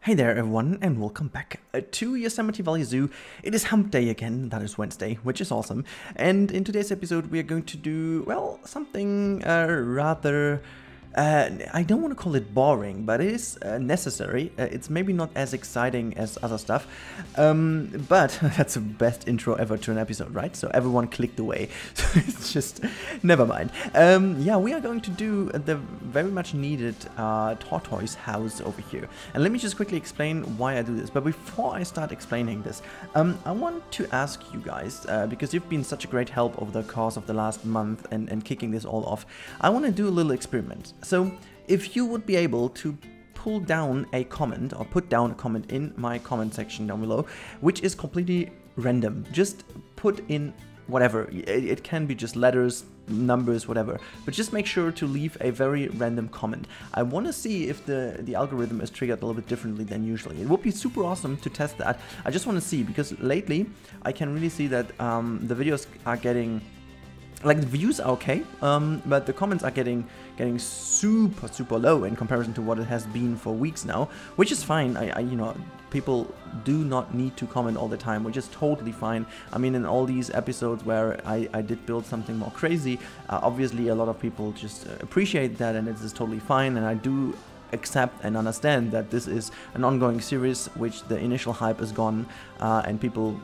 Hey there everyone, and welcome back to Yosemite Valley Zoo. It is hump day again, that is Wednesday, which is awesome. And in today's episode we are going to do, well, something rather... I don't want to call it boring, but it is necessary. It's maybe not as exciting as other stuff, but that's the best intro ever to an episode, right? So everyone clicked away. So it's just, never mind. Yeah, we are going to do the very much needed tortoise house over here. And let me just quickly explain why I do this. But before I start explaining this, I want to ask you guys, because you've been such a great help over the course of the last month and kicking this all off, I want to do a little experiment. So if you would be able to pull down a comment or put down a comment in my comment section down below, which is completely random, just put in whatever. It can be just letters, numbers, whatever, but just make sure to leave a very random comment. I want to see if the algorithm is triggered a little bit differently than usually. It would be super awesome to test that. I just want to see, because lately I can really see that the videos are getting, like, the views are okay, but the comments are getting super low in comparison to what it has been for weeks now, which is fine. You know, people do not need to comment all the time, which is totally fine. I mean, in all these episodes where I did build something more crazy, obviously a lot of people just appreciate that, and it is totally fine, and I do accept and understand that this is an ongoing series, which the initial hype is gone, and people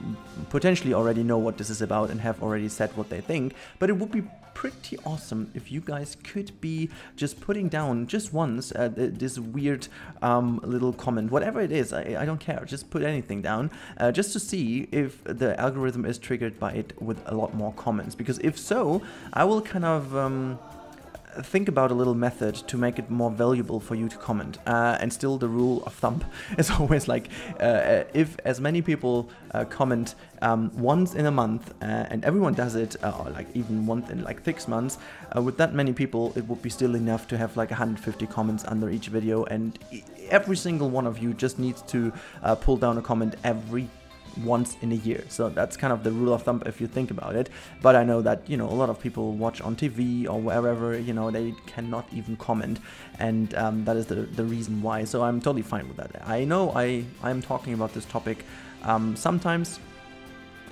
potentially already know what this is about and have already said what they think. But it would be pretty awesome if you guys could be just putting down just once this weird little comment, whatever it is. I don't care, just put anything down, just to see if the algorithm is triggered by it with a lot more comments, because if so, I will kind of think about a little method to make it more valuable for you to comment. And still, the rule of thumb is always like, if as many people comment once in a month, and everyone does it, or like even once in like 6 months, with that many people, it would be still enough to have like 150 comments under each video, and every single one of you just needs to pull down a comment every once in a year. So that's kind of the rule of thumb if you think about it. But I know that, you know, a lot of people watch on TV or wherever, you know, they cannot even comment, and that is the reason why. So I'm totally fine with that. I know I'm talking about this topic sometimes,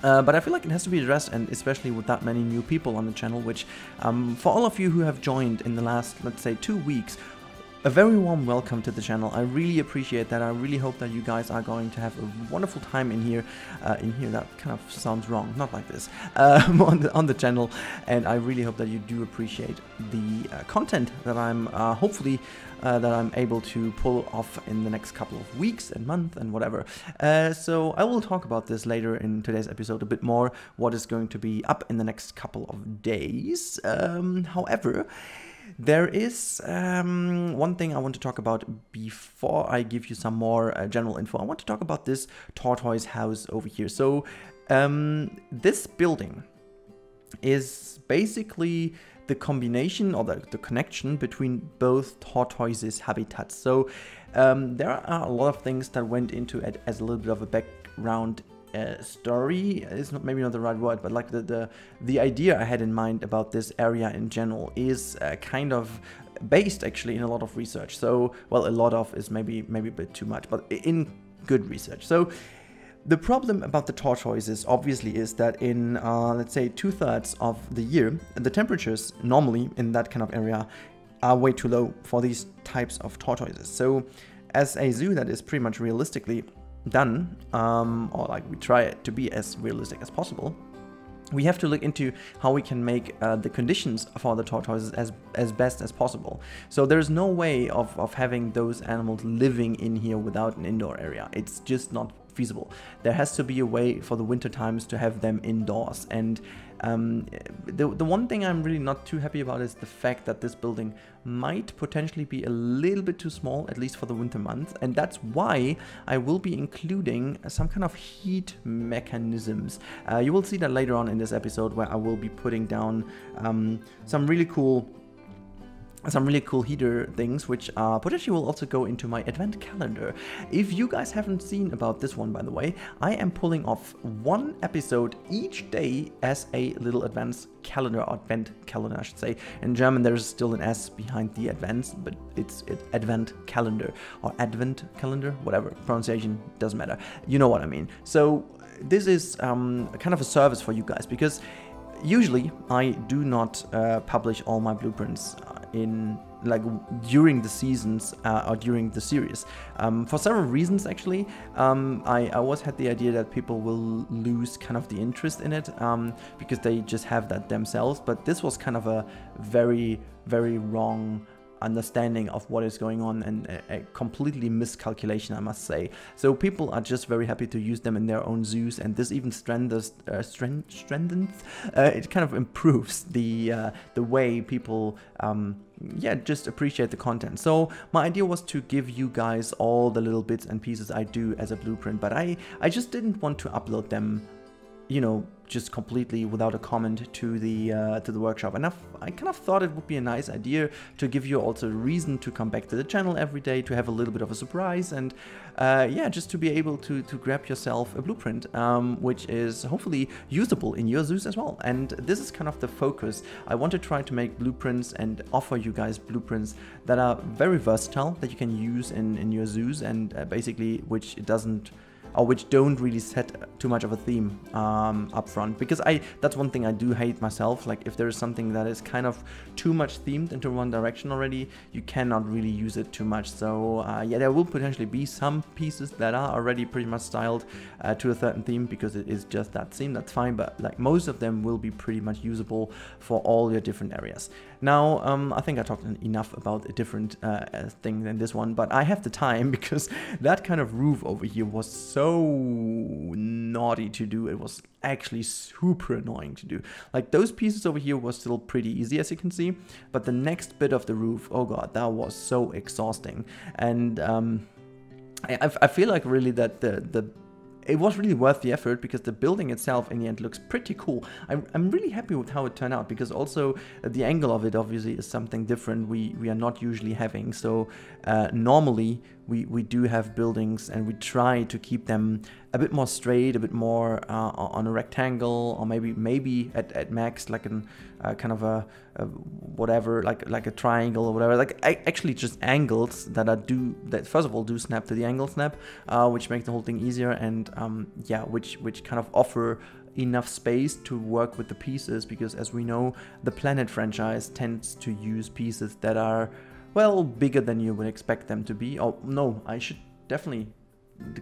but I feel like it has to be addressed, and especially with that many new people on the channel, which for all of you who have joined in the last, let's say, 2 weeks, a very warm welcome to the channel. I really appreciate that. I really hope that you guys are going to have a wonderful time in here. That kind of sounds wrong, not like this, on the channel. And I really hope that you do appreciate the content that I'm hopefully that I'm able to pull off in the next couple of weeks and month and whatever. So I will talk about this later in today's episode a bit more, what is going to be up in the next couple of days. However, there is one thing I want to talk about before I give you some more general info. I want to talk about this tortoise house over here. So this building is basically the combination or the connection between both tortoises' habitats. So there are a lot of things that went into it as a little bit of a background story. Is not maybe not the right word, but like the idea I had in mind about this area in general is kind of based actually in a lot of research. So, well, a lot of is maybe a bit too much, but in good research. So the problem about the tortoises obviously is that in let's say 2/3 of the year, the temperatures normally in that kind of area are way too low for these types of tortoises. So as a zoo that is pretty much realistically done, or like we try it to be as realistic as possible, we have to look into how we can make the conditions for the tortoises as best as possible. So there's no way of having those animals living in here without an indoor area. It's just not feasible. There has to be a way for the winter times to have them indoors. And the one thing I'm really not too happy about is the fact that this building might potentially be a little bit too small, at least for the winter months, and that's why I will be including some kind of heat mechanisms. You will see that later on in this episode, where I will be putting down some really cool some really cool heater things, which potentially will also go into my advent calendar. If you guys haven't seen about this one, by the way, I am pulling off one episode each day as a little advent calendar, I should say. In German, there's still an S behind the advance, but it's advent calendar or advent calendar, whatever, pronunciation doesn't matter. You know what I mean. So this is kind of a service for you guys, because usually I do not publish all my blueprints in during the seasons or during the series, for several reasons actually. I always had the idea that people will lose kind of the interest in it, because they just have that themselves, but this was kind of a very wrong understanding of what is going on, and a completely miscalculation, I must say. So people are just very happy to use them in their own zoos, and this even strengthens it kind of improves the way people just appreciate the content. So my idea was to give you guys all the little bits and pieces I do as a blueprint, but I just didn't want to upload them, you know, just completely without a comment to the workshop. And I kind of thought it would be a nice idea to give you also a reason to come back to the channel every day, to have a little bit of a surprise, and just to be able to grab yourself a blueprint, which is hopefully usable in your zoos as well. And this is kind of the focus. I want to try to make blueprints and offer you guys blueprints that are very versatile, that you can use in your zoos, and basically which don't really set too much of a theme up front, because that's one thing I do hate myself. Like, if there is something that is kind of too much themed into one direction already, you cannot really use it too much. So there will potentially be some pieces that are already pretty much styled to a certain theme, because it is just that theme. That's fine, but like most of them will be pretty much usable for all your different areas. Now, I think I talked enough about a different thing than this one, but I have the time, because that kind of roof over here was so naughty to do. It was actually super annoying to do. Like, those pieces over here was still pretty easy, as you can see, but the next bit of the roof, oh god, that was so exhausting. And I feel like really that it was really worth the effort, because the building itself in the end looks pretty cool. I'm really happy with how it turned out, because also the angle of it obviously is something different we are not usually having. So normally we do have buildings, and we try to keep them a bit more straight, a bit more on a rectangle, or maybe at max like an kind of a whatever, like a triangle or whatever, like actually just angles that first of all do snap to the angle snap, which makes the whole thing easier, and which kind of offer enough space to work with the pieces, because as we know, the Planet franchise tends to use pieces that are, well, bigger than you would expect them to be. Oh no, I should definitely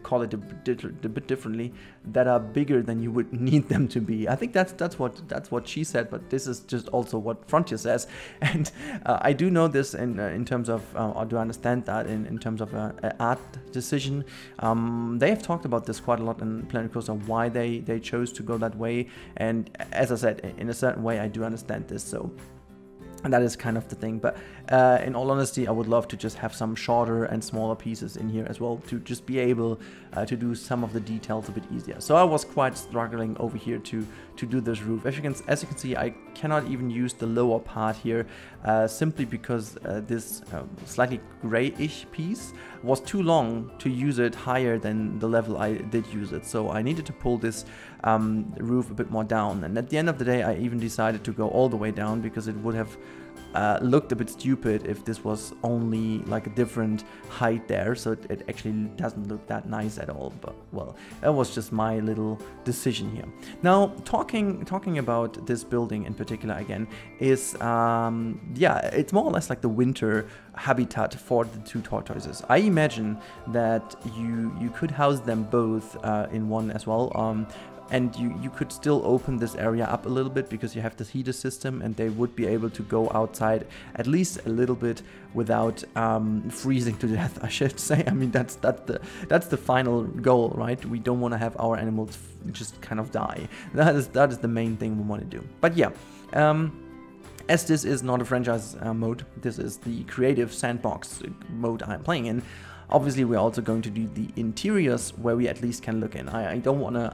call it a bit differently, that are bigger than you would need them to be. I think that's what she said, but this is just also what Frontier says, and I do know this in terms of, or do understand that in terms of an art decision. They have talked about this quite a lot in Planet Coaster, why they chose to go that way, and as I said, in a certain way I do understand this. So. And that is kind of the thing, but in all honesty, I would love to just have some shorter and smaller pieces in here as well, to just be able to do some of the details a bit easier. So I was quite struggling over here to do this roof. As you can see, I cannot even use the lower part here, simply because this slightly grayish piece was too long to use it higher than the level I did use it. So I needed to pull this roof a bit more down, and at the end of the day I even decided to go all the way down, because it would have looked a bit stupid if this was only like a different height there, so it actually doesn't look that nice at all. But well, that was just my little decision here. Now, talking about this building in particular again, is it's more or less like the winter habitat for the two tortoises. I imagine that you could house them both in one as well. And you could still open this area up a little bit, because you have this heater system, and they would be able to go outside at least a little bit without freezing to death, I should say. I mean, that's the final goal, right? We don't want to have our animals just kind of die. That is the main thing we want to do. But yeah, as this is not a franchise mode, this is the creative sandbox mode I'm playing in. Obviously, we're also going to do the interiors where we at least can look in. I don't want to,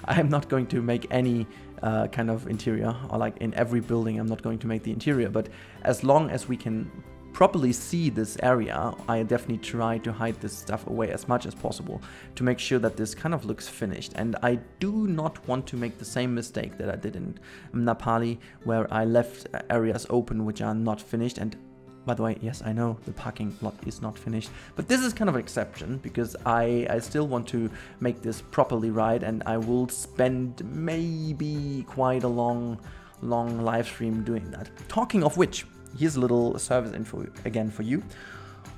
I'm not going to make any kind of interior, or like in every building I'm not going to make the interior, but as long as we can properly see this area, I definitely try to hide this stuff away as much as possible to make sure that this kind of looks finished. And I do not want to make the same mistake that I did in Nepali, where I left areas open which are not finished. And by the way, yes, I know the parking lot is not finished, but this is kind of an exception because I still want to make this properly right, and I will spend maybe quite a long live stream doing that. Talking of which, here's a little service info again for you.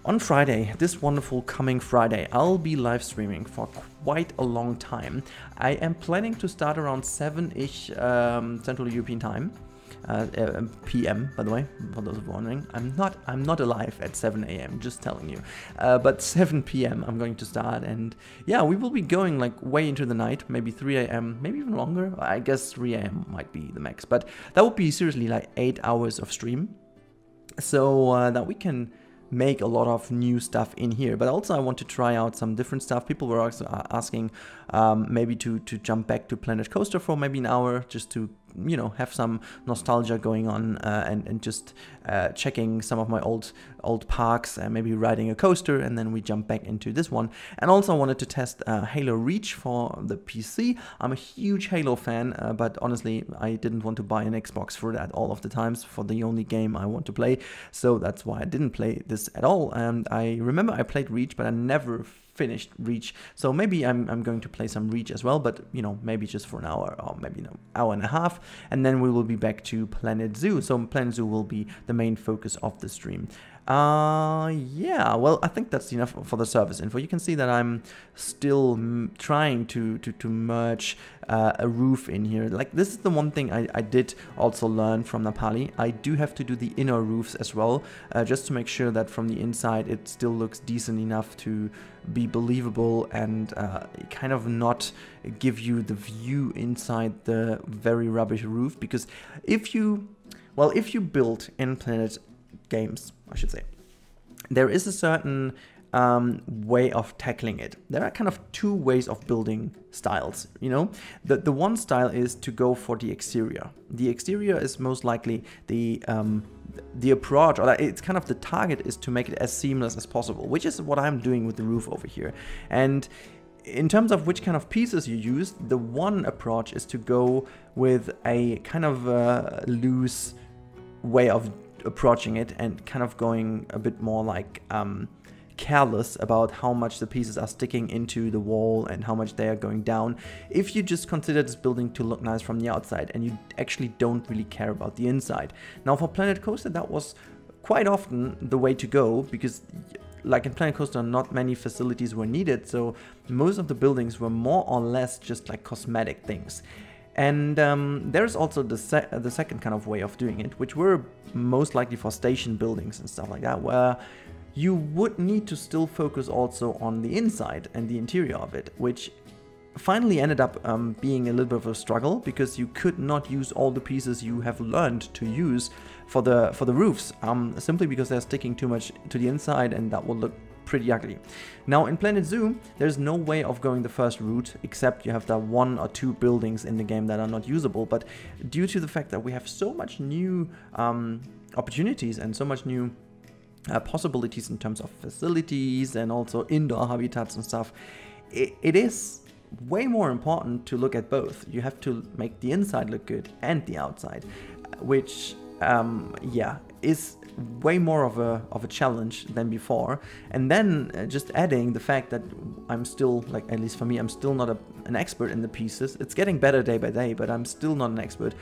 On Friday, this wonderful coming Friday, I'll be live streaming for quite a long time. I am planning to start around 7-ish Central European time. PM, by the way, for those who are wondering. I'm not alive at 7 a.m, just telling you. But 7 p.m. I'm going to start, and yeah, we will be going like way into the night, maybe 3 a.m, maybe even longer. I guess 3 a.m. might be the max, but that would be seriously like 8 hours of stream, so that we can make a lot of new stuff in here. But also I want to try out some different stuff. People were also asking maybe to jump back to Planet Coaster for maybe an hour, just to, you know, have some nostalgia going on, and just checking some of my old parks, and maybe riding a coaster, and then we jump back into this one. And also I wanted to test Halo Reach for the PC. I'm a huge Halo fan, but honestly I didn't want to buy an Xbox for that all of the times, for the only game I want to play, so that's why I didn't play this at all. And I remember I played Reach, but I never finished Reach, so maybe I'm going to play some Reach as well, but you know, maybe just for an hour, or maybe an hour and a half, and then we will be back to Planet Zoo. So Planet Zoo will be the main focus of the stream. Yeah, well, I think that's enough for the service info. You can see that I'm still trying to merge a roof in here. Like, this is the one thing I did also learn from Nepali. I do have to do the inner roofs as well, just to make sure that from the inside it still looks decent enough to be believable, and kind of not give you the view inside the very rubbish roof. Because if you build in Planet games, I should say, there is a certain way of tackling it. There are kind of two ways of building styles, you know. The one style is to go for the exterior. The exterior is most likely the approach, or it's kind of the target is to make it as seamless as possible, which is what I'm doing with the roof over here. And in terms of which kind of pieces you use, the one approach is to go with a kind of loose way of approaching it, and kind of going a bit more like careless about how much the pieces are sticking into the wall and how much they are going down, if you just consider this building to look nice from the outside and you actually don't really care about the inside. Now for Planet Coaster, that was quite often the way to go, because like in Planet Coaster, not many facilities were needed, so most of the buildings were more or less just like cosmetic things. And there's also the second kind of way of doing it, which were most likely for station buildings and stuff like that, where you would need to still focus also on the inside and the interior of it, which finally ended up being a little bit of a struggle, because you could not use all the pieces you have learned to use for the roofs, simply because they're sticking too much to the inside, and that will look pretty ugly. Now in Planet Zoo, there's no way of going the first route, except you have the 1 or 2 buildings in the game that are not usable. But due to the fact that we have so much new opportunities and so much new possibilities in terms of facilities and also indoor habitats and stuff, it is way more important to look at both. You have to make the inside look good and the outside, which yeah, is way more of a challenge than before. And then just adding the fact that I'm still, like, at least for me, I'm still not an expert in the pieces. It's getting better day by day, but I'm still not an expert.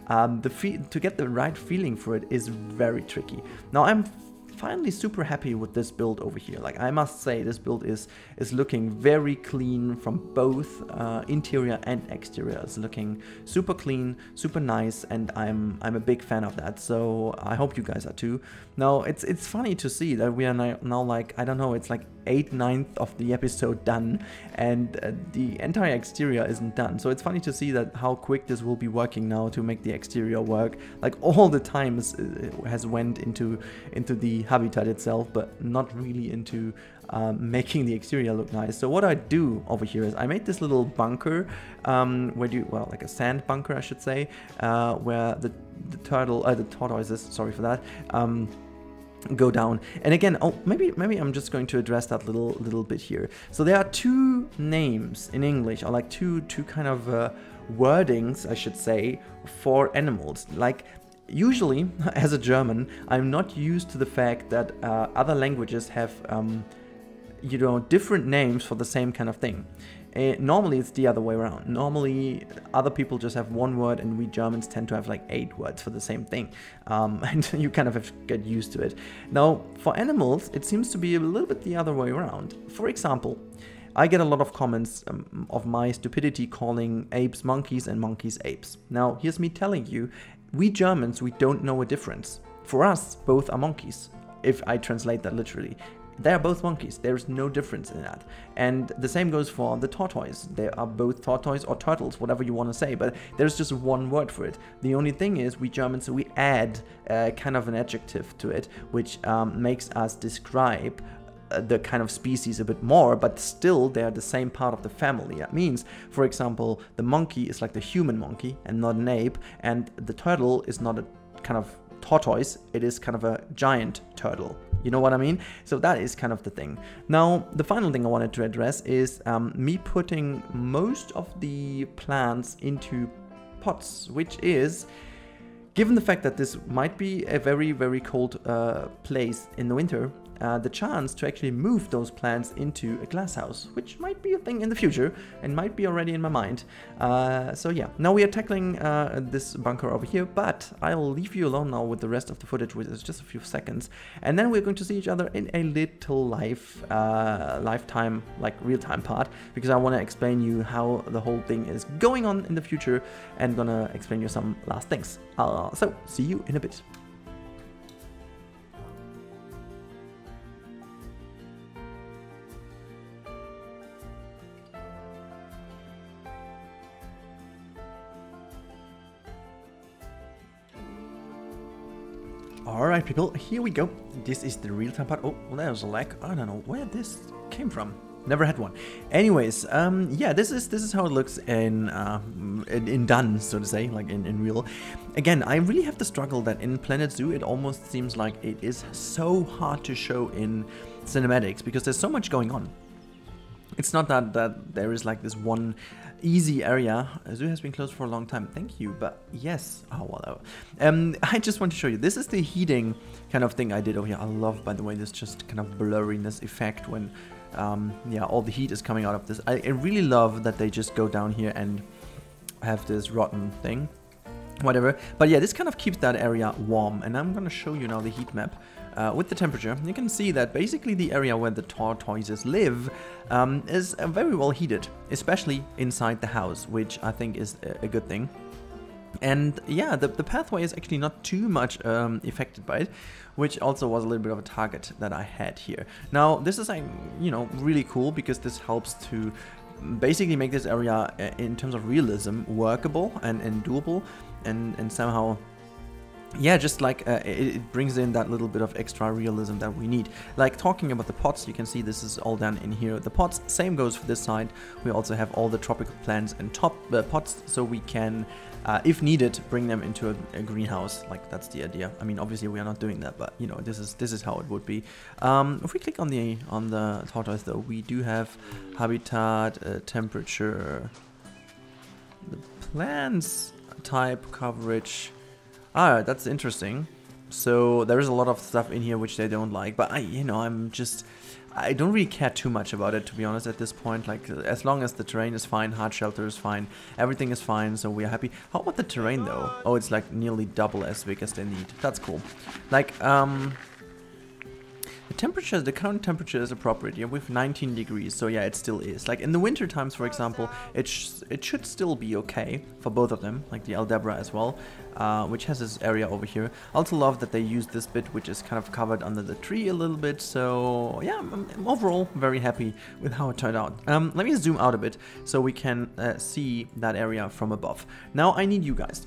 To get the right feeling for it is very tricky. Now I'm finally super happy with this build over here. Like, I must say, this build is looking very clean from both interior and exterior. It's looking super clean, super nice, and I'm a big fan of that. So I hope you guys are too. Now it's funny to see that we are now like, I don't know, it's like 8/9 of the episode done, and the entire exterior isn't done. So it's funny to see that how quick this will be working now to make the exterior work. Like, all the time has went into the habitat itself, but not really into making the exterior look nice. So what I do over here is I made this little bunker, like a sand bunker, I should say, where the tortoises, sorry for that, go down. And again, oh, maybe I'm just going to address that little bit here. So there are two names in English, or like two kind of wordings, I should say, for animals. Like, usually, as a German, I'm not used to the fact that other languages have, you know, different names for the same kind of thing. Normally it's the other way around. Normally other people just have one word, and we Germans tend to have like 8 words for the same thing, and you kind of have to get used to it. Now for animals it seems to be a little bit the other way around. For example, I get a lot of comments of my stupidity calling apes monkeys and monkeys apes. Now here's me telling you, we Germans, we don't know a difference. For us, both are monkeys, if I translate that literally. They are both monkeys. There's no difference in that. And the same goes for the tortoise. They are both tortoise or turtles, whatever you want to say, but there's just one word for it. The only thing is, we Germans, we add kind of an adjective to it, which makes us describe the kind of species a bit more, but still they're the same part of the family. That means, for example, the monkey is like the human monkey and not an ape, and the turtle is not a kind of tortoise, it is kind of a giant turtle. You know what I mean? So that is kind of the thing. Now, the final thing I wanted to address is me putting most of the plants into pots, which is, given the fact that this might be a very, very cold place in the winter, the chance to actually move those plants into a glass house, which might be a thing in the future and might be already in my mind. So yeah, now we are tackling this bunker over here, but I'll leave you alone now with the rest of the footage, which is just a few seconds, and then we're going to see each other in a little lifetime, like real-time part, because I want to explain you how the whole thing is going on in the future, and gonna explain you some last things. So see you in a bit. Alright people, here we go. This is the real-time part. Oh, well, there's a lag. I don't know where this came from. Never had one. Anyways, yeah, this is how it looks in done, so to say, like in real. Again, I really have the struggle that in Planet Zoo it almost seems like it is so hard to show in cinematics because there's so much going on. It's not that there is like this one easy area. Zoo has been closed for a long time. Thank you, but yes. Oh, well. I just want to show you. This is the heating kind of thing I did over here. I love, by the way, this just kind of blurriness effect when, yeah, all the heat is coming out of this. I really love that they just go down here and have this rotten thing. Whatever. But yeah, this kind of keeps that area warm. And I'm going to show you now the heat map. With the temperature, you can see that basically the area where the tortoises live is very well heated, especially inside the house, which I think is a good thing. And yeah, the pathway is actually not too much affected by it, which also was a little bit of a target that I had here. Now, this is, you know, really cool because this helps to basically make this area, in terms of realism, workable and doable, and somehow, yeah, just like it brings in that little bit of extra realism that we need. Like talking about the pots, you can see this is all done in here. The pots, same goes for this side. We also have all the tropical plants and pots, so we can, if needed, bring them into a greenhouse. Like that's the idea. I mean, obviously we are not doing that, but you know, this is how it would be. If we click on the tortoise, though, we do have habitat, temperature, the plants type, coverage. Ah, that's interesting. So there is a lot of stuff in here which they don't like, but I don't really care too much about it, to be honest, at this point. Like, as long as the terrain is fine, hard shelter is fine, everything is fine, so we are happy. How about the terrain, though? Oh, it's like nearly double as big as they need. That's cool. Like, the temperature, the current temperature is appropriate. Yeah, with 19 degrees, so yeah, it still is. Like in the winter times, for example, it should still be okay for both of them, like the Aldebra as well, which has this area over here. I also love that they use this bit, which is kind of covered under the tree a little bit. So yeah, I'm overall very happy with how it turned out. Let me zoom out a bit so we can see that area from above. Now I need you guys.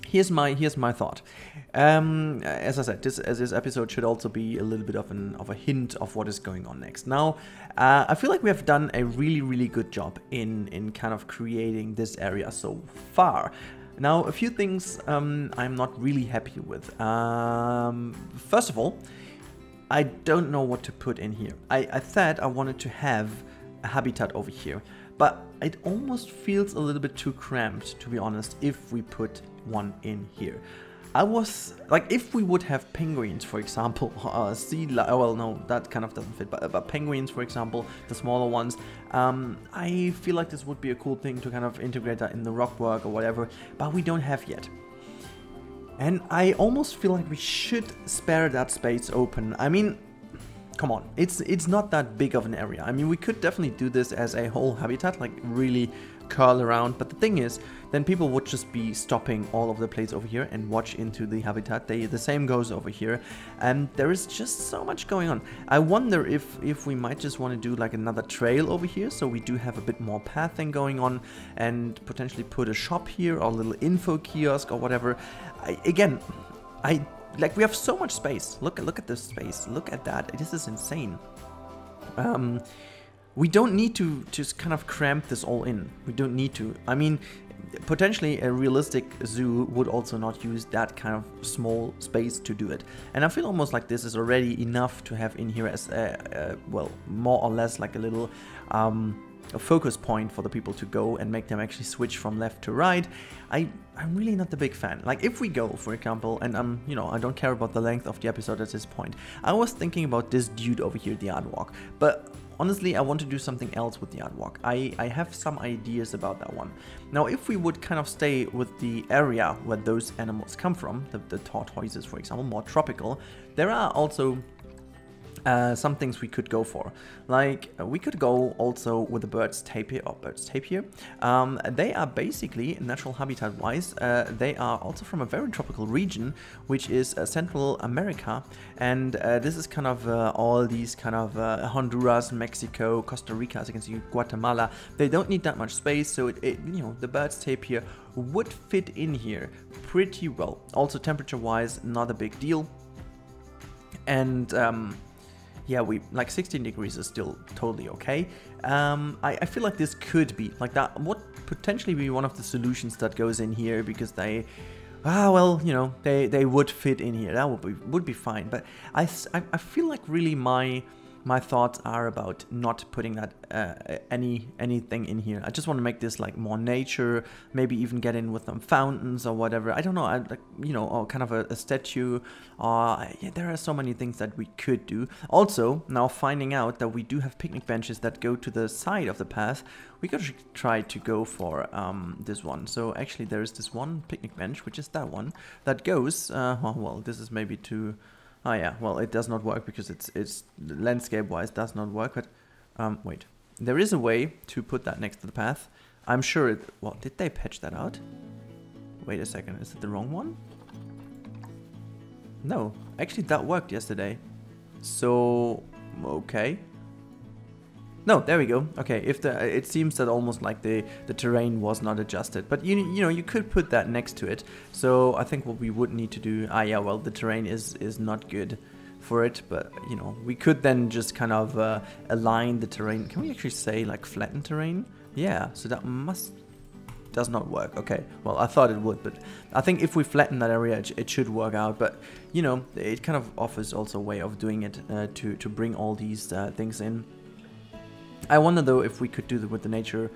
Here's my thought. As I said, this episode should also be a little bit of a hint of what is going on next. Now, I feel like we have done a really good job in kind of creating this area so far. Now, a few things I'm not really happy with. First of all, I don't know what to put in here. I said I wanted to have a habitat over here, but it almost feels a little bit too cramped, to be honest, if we put one in here. I was like, if we would have penguins, for example, well, no, that kind of doesn't fit, but penguins, for example, the smaller ones, I feel like this would be a cool thing to kind of integrate that in the rock work or whatever, but we don't have yet. And I almost feel like we should spare that space open. I mean, come on, it's not that big of an area. I mean, we could definitely do this as a whole habitat, like really curl around, but the thing is, then people would just be stopping all over the place over here and watch into the habitat. The same goes over here, and there is just so much going on. I wonder if we might just want to do like another trail over here, so we do have a bit more pathing going on, and potentially put a shop here or a little info kiosk or whatever. Like, we have so much space. Look at this space. Look at that. This is insane. We don't need to just kind of cramp this all in. We don't need to. I mean, potentially a realistic zoo would also not use that kind of small space to do it. And I feel almost like this is already enough to have in here as well, more or less like a little a focus point for the people to go and make them actually switch from left to right. I'm really not the big fan. Like, if we go, for example, and I don't care about the length of the episode at this point. I was thinking about this dude over here, the Aardwalk, but honestly, I want to do something else with the Aardwalk. I have some ideas about that one. Now, if we would kind of stay with the area where those animals come from, the tortoises, for example, more tropical, there are also some things we could go for. Like, we could go also with the bird's tapir, or bird's tapir. They are basically, natural habitat wise, they are also from a very tropical region, which is Central America. And this is kind of all these kind of Honduras, Mexico, Costa Rica, as you can see, Guatemala. They don't need that much space, so the bird's tapir would fit in here pretty well. Also, temperature wise, not a big deal. And yeah, we like 16 degrees is still totally okay. I feel like this could be like that would potentially be one of the solutions that goes in here, because they would fit in here. That would be fine. But I feel like really my thoughts are about not putting that anything in here. I just want to make this like more nature, maybe even get in with some fountains or whatever. I don't know, or kind of a statue. Yeah, there are so many things that we could do. Also, now finding out that we do have picnic benches that go to the side of the path, we could try to go for this one. So actually, there is this one picnic bench, which is that one that goes. Well, this is maybe too. Oh yeah, well, it does not work because it's landscape-wise does not work, but wait. There is a way to put that next to the path. I'm sure well, did they patch that out? Wait a second, is it the wrong one? No, actually that worked yesterday. So, okay. No, there we go. Okay, it seems that almost like the terrain was not adjusted, but you could put that next to it. So I think what we would need to do, yeah, well, the terrain is not good for it, but we could then just kind of align the terrain. Can we actually say like flatten terrain? Yeah, so that does not work. Okay, well, I thought it would, but I think if we flatten that area, it should work out. But it kind of offers also a way of doing it to bring all these things in. I wonder though if we could do that with the nature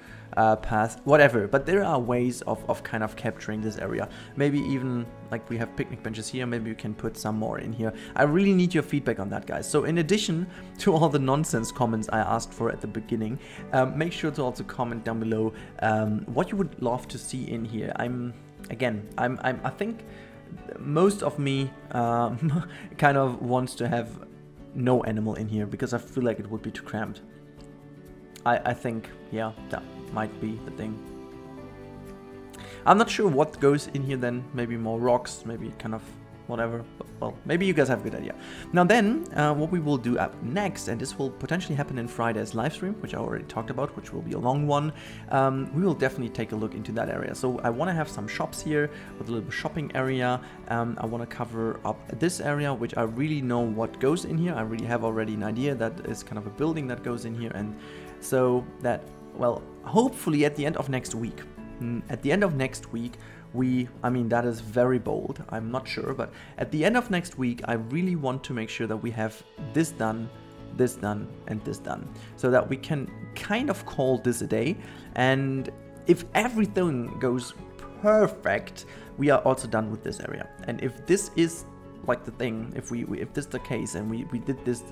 path, whatever, but there are ways of kind of capturing this area. Maybe even like we have picnic benches here, maybe you can put some more in here. I really need your feedback on that, guys. So in addition to all the nonsense comments I asked for at the beginning, make sure to also comment down below what you would love to see in here. I think most of me kind of wants to have no animal in here because I feel like it would be too cramped. I think, yeah, that might be the thing. I'm not sure what goes in here then. Maybe more rocks, maybe kind of whatever. But, well, maybe you guys have a good idea. Now then, what we will do up next, and this will potentially happen in Friday's live stream, which I already talked about, which will be a long one. We will definitely take a look into that area. So I want to have some shops here with a little shopping area. I want to cover up this area, which I really know what goes in here. I really have already an idea that is kind of a building that goes in here, and so that, well, hopefully at the end of next week. I mean, that is very bold, I'm not sure, but at the end of next week, I really want to make sure that we have this done, and this done, so that we can kind of call this a day. And if everything goes perfect, we are also done with this area. And if this is like the thing, if this is the case and we did this,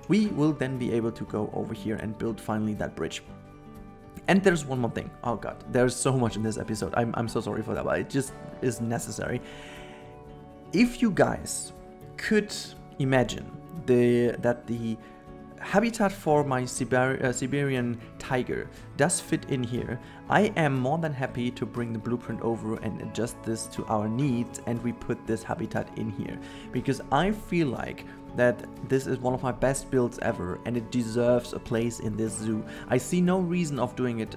we will then be able to go over here and build finally that bridge. And there's one more thing. Oh god, there's so much in this episode. I'm so sorry for that, but it just is necessary. If you guys could imagine that the habitat for my Siberian tiger does fit in here, I am more than happy to bring the blueprint over and adjust this to our needs, and we put this habitat in here, because I feel like that this is one of my best builds ever and it deserves a place in this zoo. I see no reason of doing it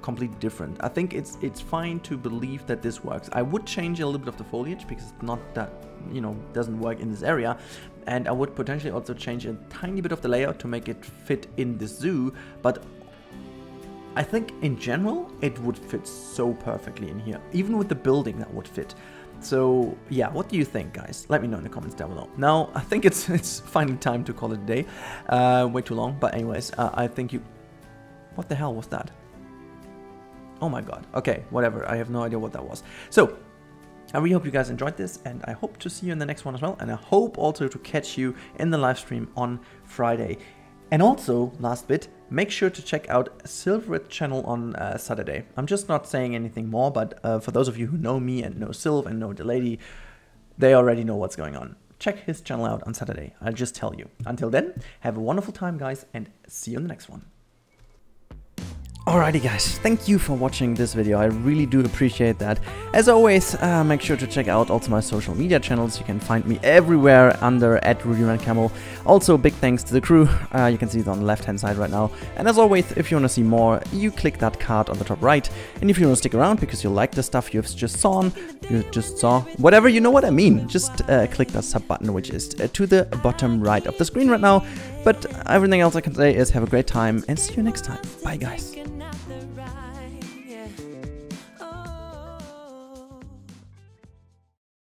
completely different. I think it's fine to believe that this works. I would change a little bit of the foliage because it's not that, you know, doesn't work in this area, and I would potentially also change a tiny bit of the layout to make it fit in this zoo, but I think in general it would fit so perfectly in here. Even with the building, that would fit. So yeah, what do you think, guys? Let me know in the comments down below. Now, I think it's finally time to call it a day. Way too long, but anyways, I think you... What the hell was that? Oh my god. Okay, whatever. I have no idea what that was. So, I really hope you guys enjoyed this, and I hope to see you in the next one as well. And I hope also to catch you in the live stream on Friday. And also, last bit, make sure to check out Silver's channel on Saturday. I'm just not saying anything more, but for those of you who know me and know Sylv and know the lady, they already know what's going on. Check his channel out on Saturday. I'll just tell you. Until then, have a wonderful time, guys, and see you in the next one. Alrighty guys, thank you for watching this video, I really do appreciate that. As always, make sure to check out also my social media channels. You can find me everywhere under @RudiRandCamel. Also, big thanks to the crew, you can see it on the left hand side right now. And as always, if you want to see more, you click that card on the top right. And if you want to stick around because you like the stuff you've just saw, whatever, you know what I mean, just click that sub button, which is to the bottom right of the screen right now. But everything else I can say is have a great time and see you next time. Bye guys.